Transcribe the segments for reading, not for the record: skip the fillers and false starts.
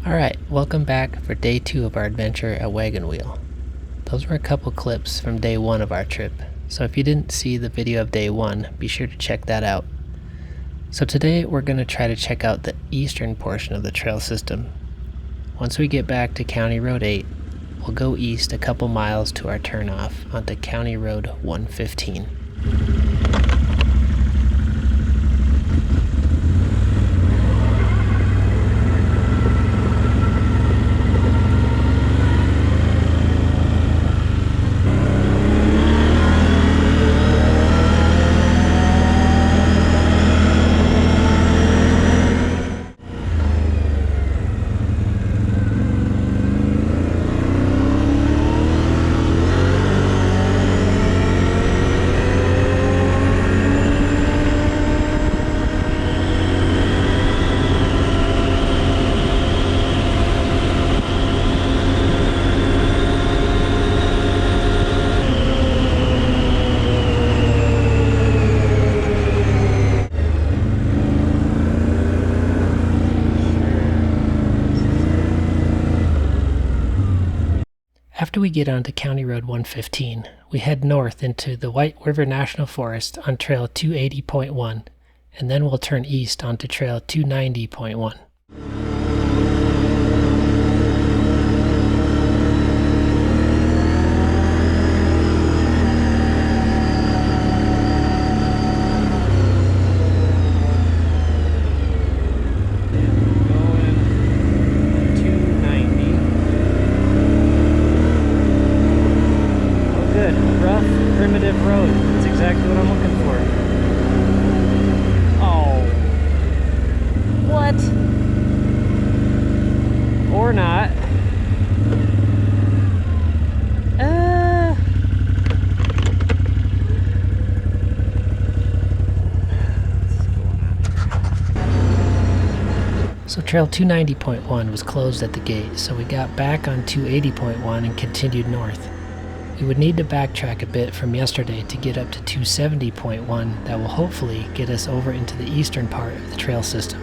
Alright, welcome back for day 2 of our adventure at Wagon Wheel. Those were a couple clips from day 1 of our trip, so if you didn't see the video of day 1, be sure to check that out. So today we're going to try to check out the eastern portion of the trail system. Once we get back to County Road 8, we'll go east a couple miles to our turnoff onto County Road 115. After we get onto County Road 115, we head north into the White River National Forest on Trail 280.1, and then we'll turn east onto Trail 290.1. Primitive road. That's exactly what I'm looking for. Oh. What? Or not. So Trail 290.1 was closed at the gate, so we got back on 280.1 and continued north. We would need to backtrack a bit from yesterday to get up to 270.1 that will hopefully get us over into the eastern part of the trail system.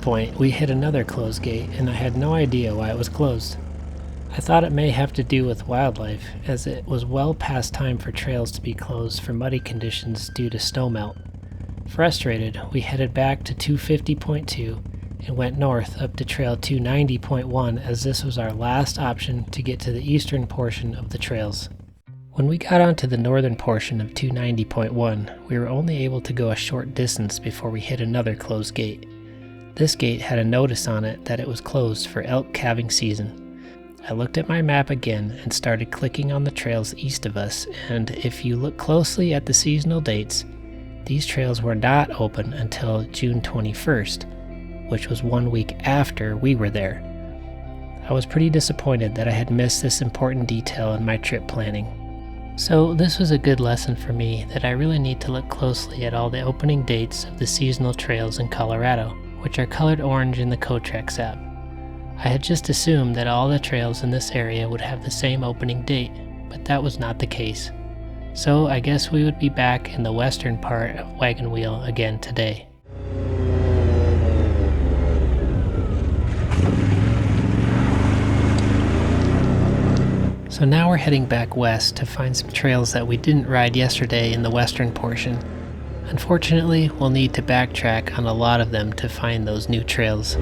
point, we hit another closed gate, and I had no idea why it was closed. I thought it may have to do with wildlife, as it was well past time for trails to be closed for muddy conditions due to snowmelt. Frustrated, we headed back to 250.2 and went north up to trail 290.1, as this was our last option to get to the eastern portion of the trails. When we got onto the northern portion of 290.1, we were only able to go a short distance before we hit another closed gate. This gate had a notice on it that it was closed for elk calving season. I looked at my map again and started clicking on the trails east of us, and if you look closely at the seasonal dates, these trails were not open until June 21st, which was 1 week after we were there. I was pretty disappointed that I had missed this important detail in my trip planning. So this was a good lesson for me that I really need to look closely at all the opening dates of the seasonal trails in Colorado, which are colored orange in the Cotrex app. I had just assumed that all the trails in this area would have the same opening date, but that was not the case. So I guess we would be back in the western part of Wagon Wheel again today. So now we're heading back west to find some trails that we didn't ride yesterday in the western portion. Unfortunately, we'll need to backtrack on a lot of them to find those new trails.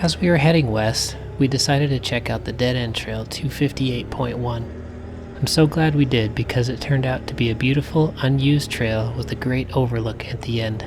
As we were heading west, we decided to check out the dead end trail 258.1. I'm so glad we did because it turned out to be a beautiful, unused trail with a great overlook at the end.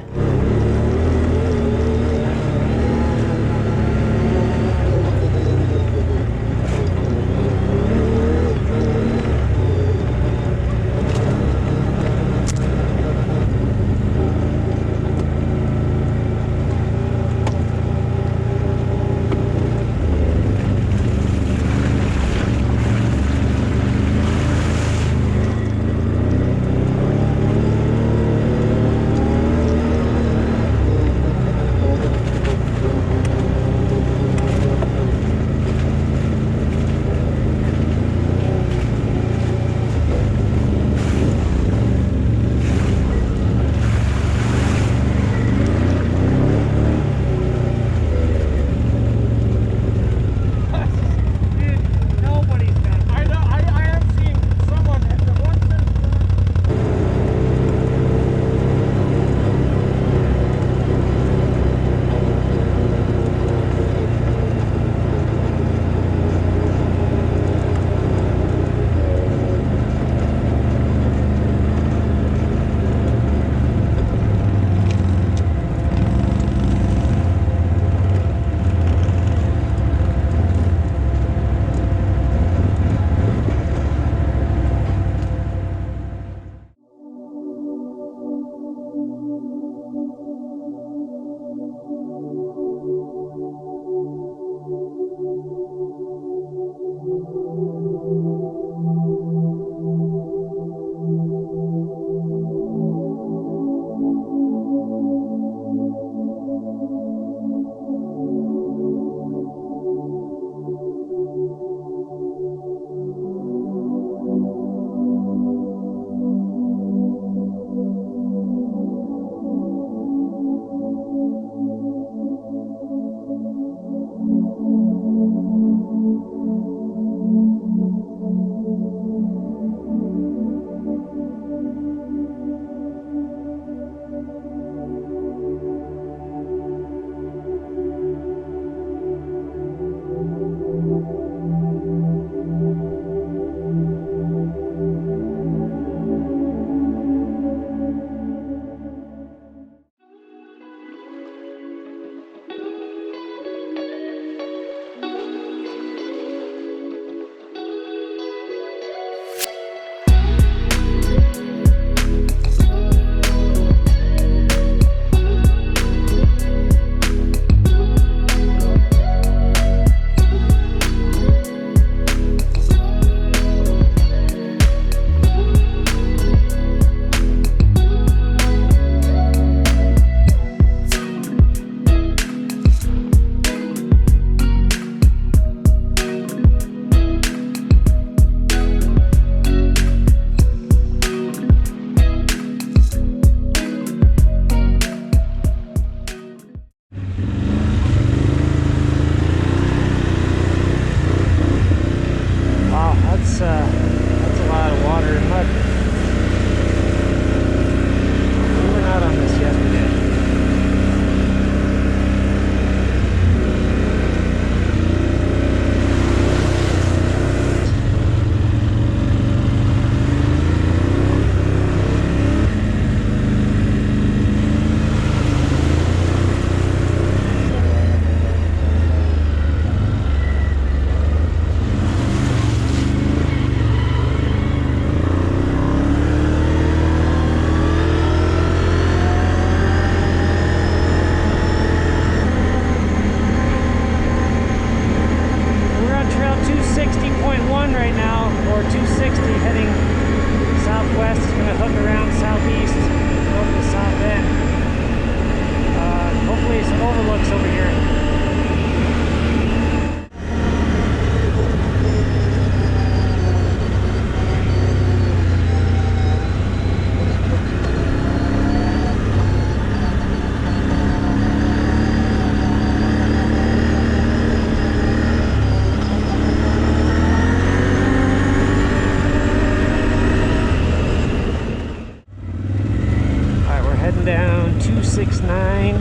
down 269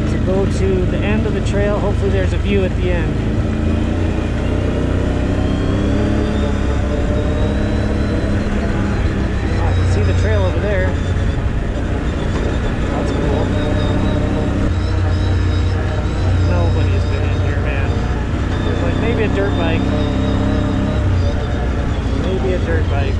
to go to the end of the trail. Hopefully there's a view at the end. I can see the trail over there. That's cool. Nobody's been in here, man. There's like maybe a dirt bike. Maybe a dirt bike.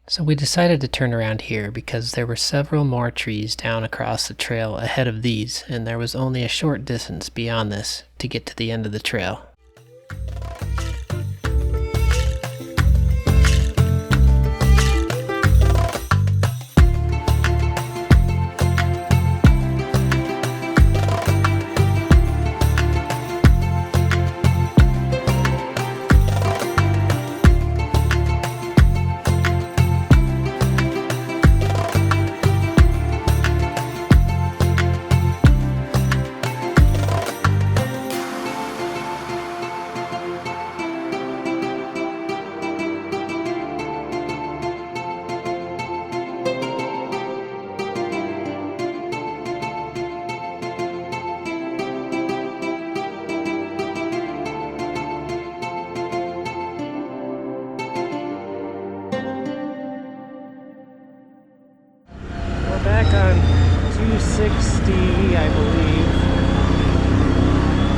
So we decided to turn around here because there were several more trees down across the trail ahead of these, and there was only a short distance beyond this to get to the end of the trail. Back on 260, I believe,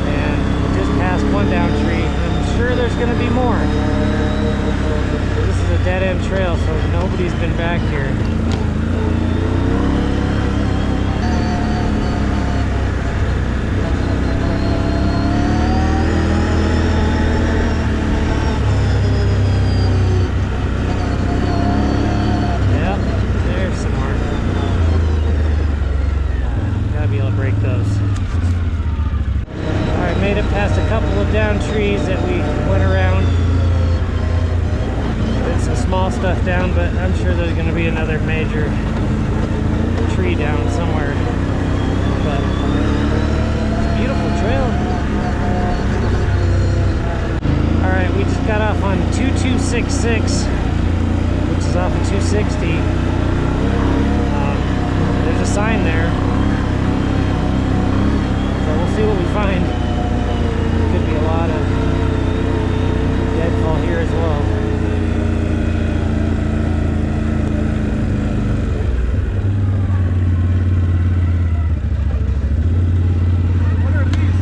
and we just passed one down tree. I'm sure there's going to be more. This is a dead-end trail, so nobody's been back here. Down trees that we went around. Did some small stuff down, but I'm sure there's going to be another major tree down somewhere. But it's a beautiful trail. Alright, we just got off on 2266, which is off of 260. There's a sign there, so we'll see what we find. Could be a lot of deadfall here as well. What are these?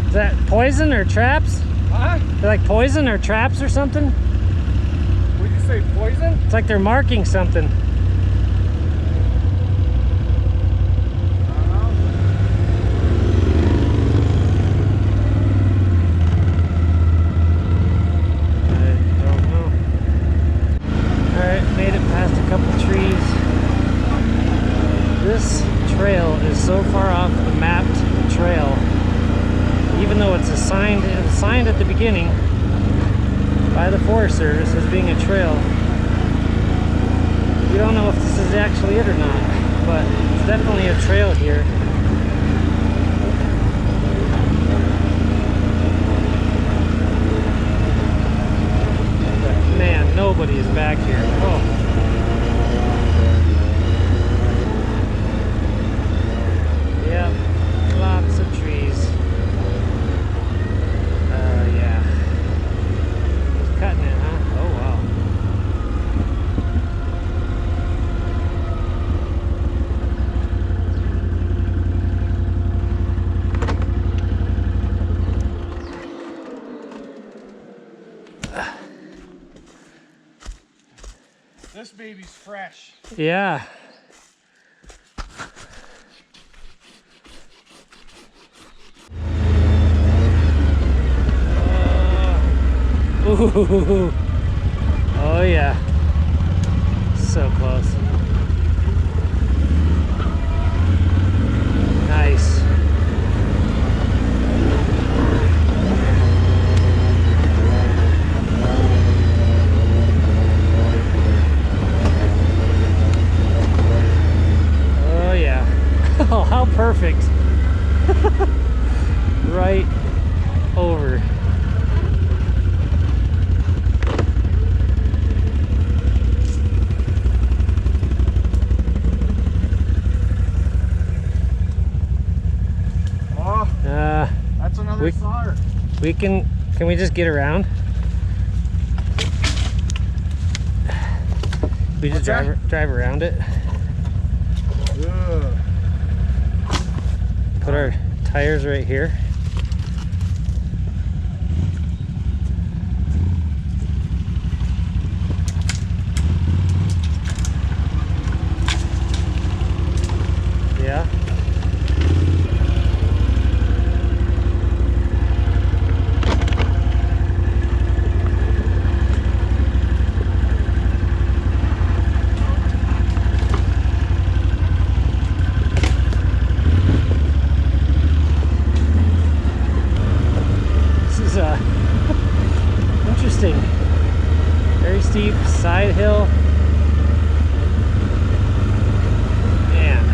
Is that poison or traps? Huh? They're like poison or traps or something? Say poison? It's like they're marking something. I don't know. Alright, made it past a couple trees. This trail is so far off the mapped trail. Even though it's assigned at the beginning, by the Forest Service as being a trail. We don't know if this is actually it or not, but it's definitely a trail here. But man, nobody is back here. Oh. Yep, lots of trees. Yeah. Just cutting it, huh? Oh wow. This baby's fresh. Yeah. Ooh. Oh yeah. So close. Nice. Oh yeah. Oh, how perfect. Right over. That's another SAR. We can we just get around? We just drive around it. Ugh. Put our tires right here. Yeah. Interesting. Very steep side hill. Man.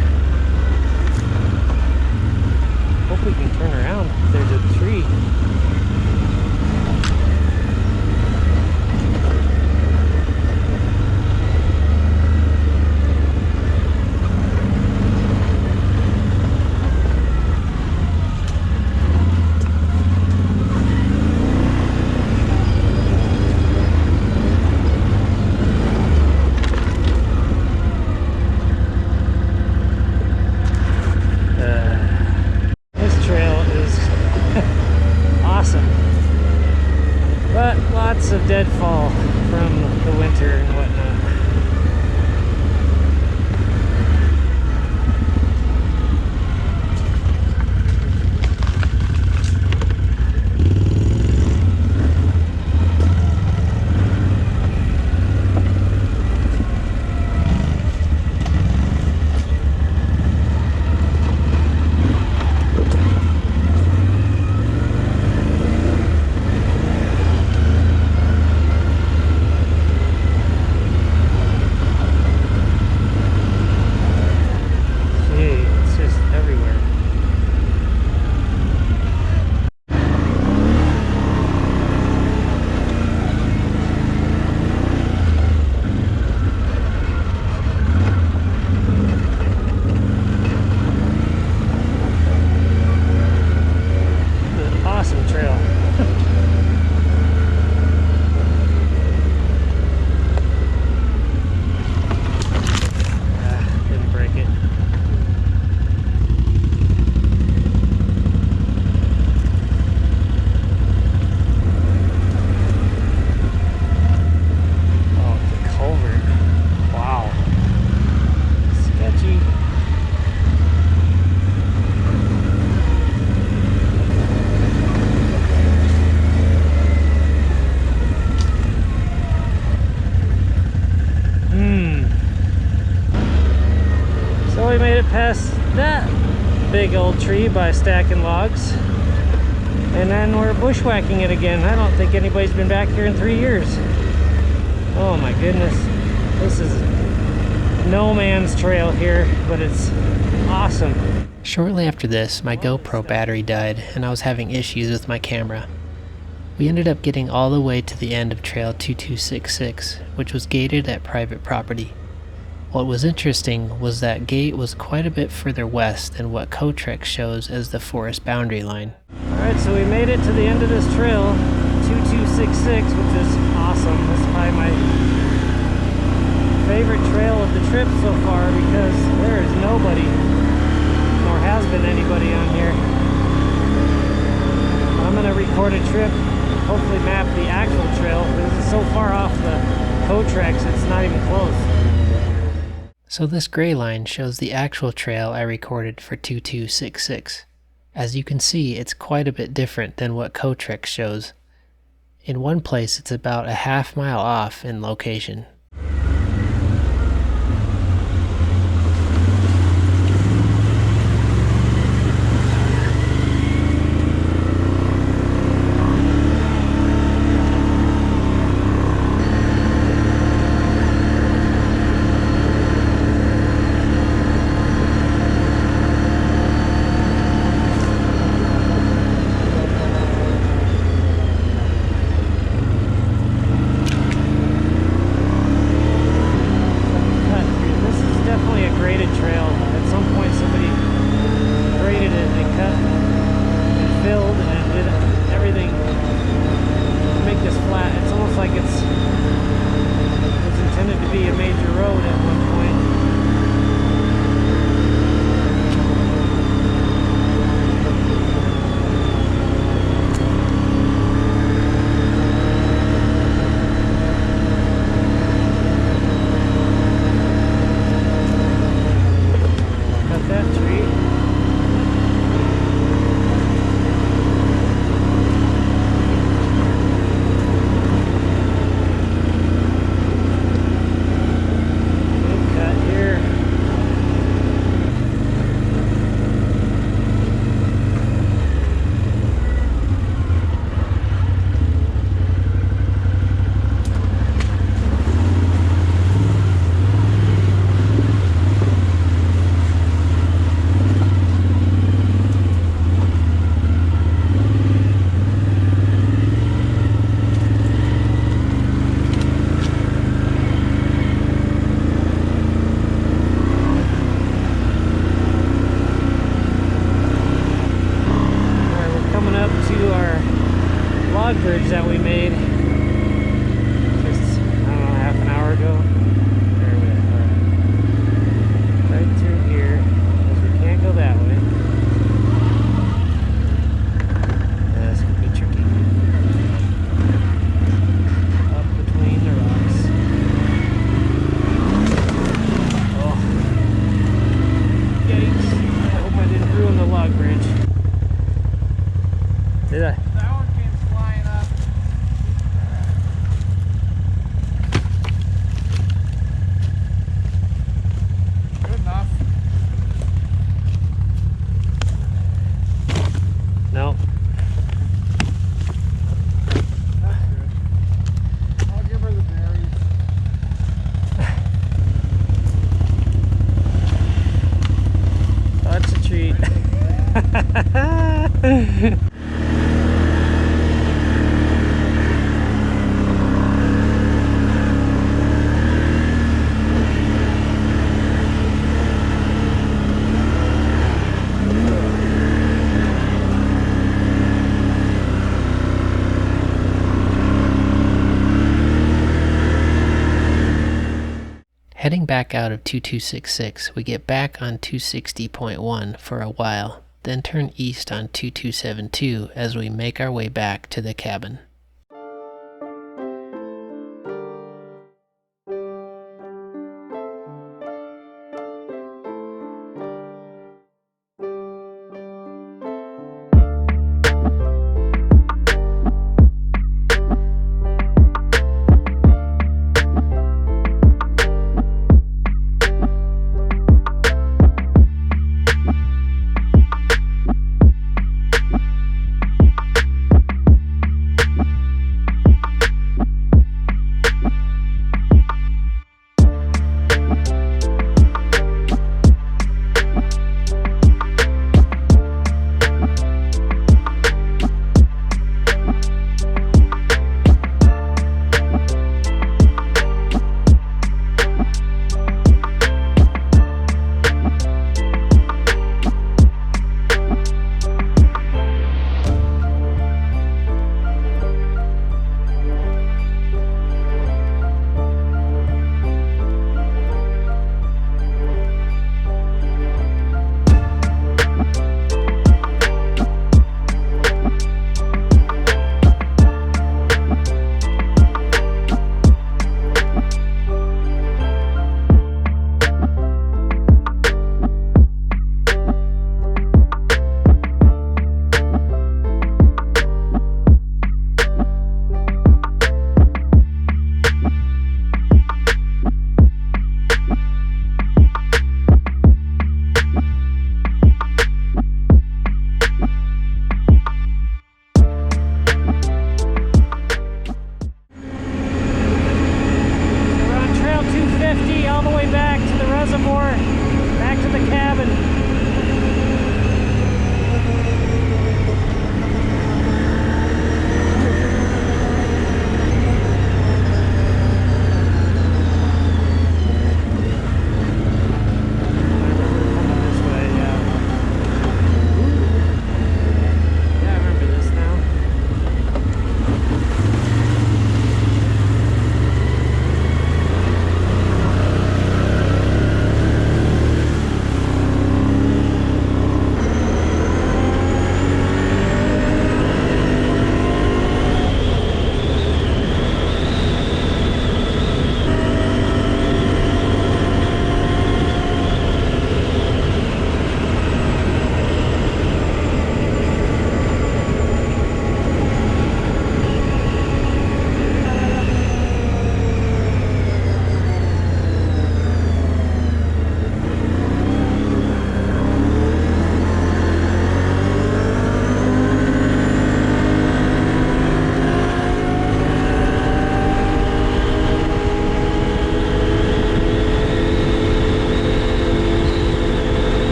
Hope we can turn around if there's a tree. Lots of deadfall from the winter and whatnot. Past that big old tree by stacking logs. And then we're bushwhacking it again. I don't think anybody's been back here in 3 years. Oh my goodness. This is no man's trail here, but it's awesome. Shortly after this, my GoPro battery died and I was having issues with my camera. We ended up getting all the way to the end of Trail 2266, which was gated at private property. What was interesting was that gate was quite a bit further west than what Cotrex shows as the forest boundary line. Alright, so we made it to the end of this trail, 2266, which is awesome. This is probably my favorite trail of the trip so far because there is nobody, nor has been anybody on here. I'm going to record a trip, hopefully map the actual trail, because it's so far off the Cotrex, it's not even close. So this gray line shows the actual trail I recorded for 2266. As you can see, it's quite a bit different than what Cotrex shows. In one place, it's about a half mile off in location. bridge that we made just, I don't know, half an hour ago. Where are we at? Right through here, because we can't go that way. Yeah, this could be tricky. Up between the rocks. Oh. Yikes. I hope I didn't ruin the log bridge. Did I? That one came flying up. Good enough. No. That's good. I'll give her the berries. That's a treat. Heading back out of 2266, we get back on 260.1 for a while, then turn east on 2272 as we make our way back to the cabin.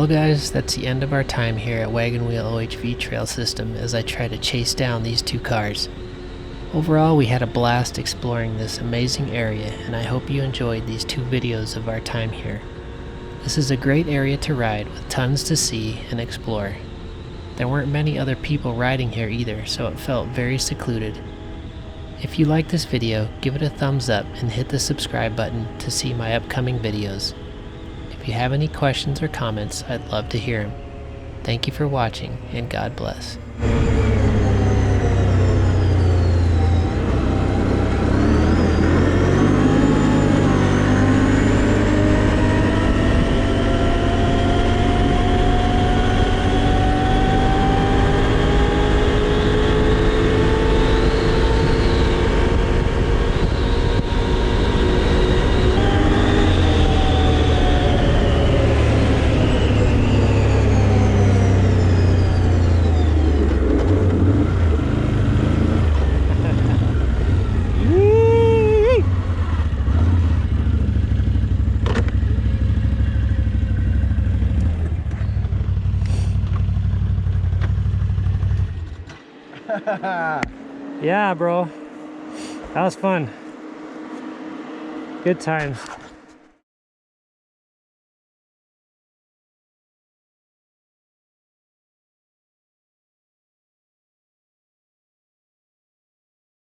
Well guys, that's the end of our time here at Wagon Wheel OHV Trail System as I try to chase down these two cars. Overall, we had a blast exploring this amazing area, and I hope you enjoyed these 2 videos of our time here. This is a great area to ride with tons to see and explore. There weren't many other people riding here either, so it felt very secluded. If you like this video, give it a thumbs up and hit the subscribe button to see my upcoming videos. If you have any questions or comments, I'd love to hear them. Thank you for watching, and God bless. Yeah, bro. That was fun. Good times.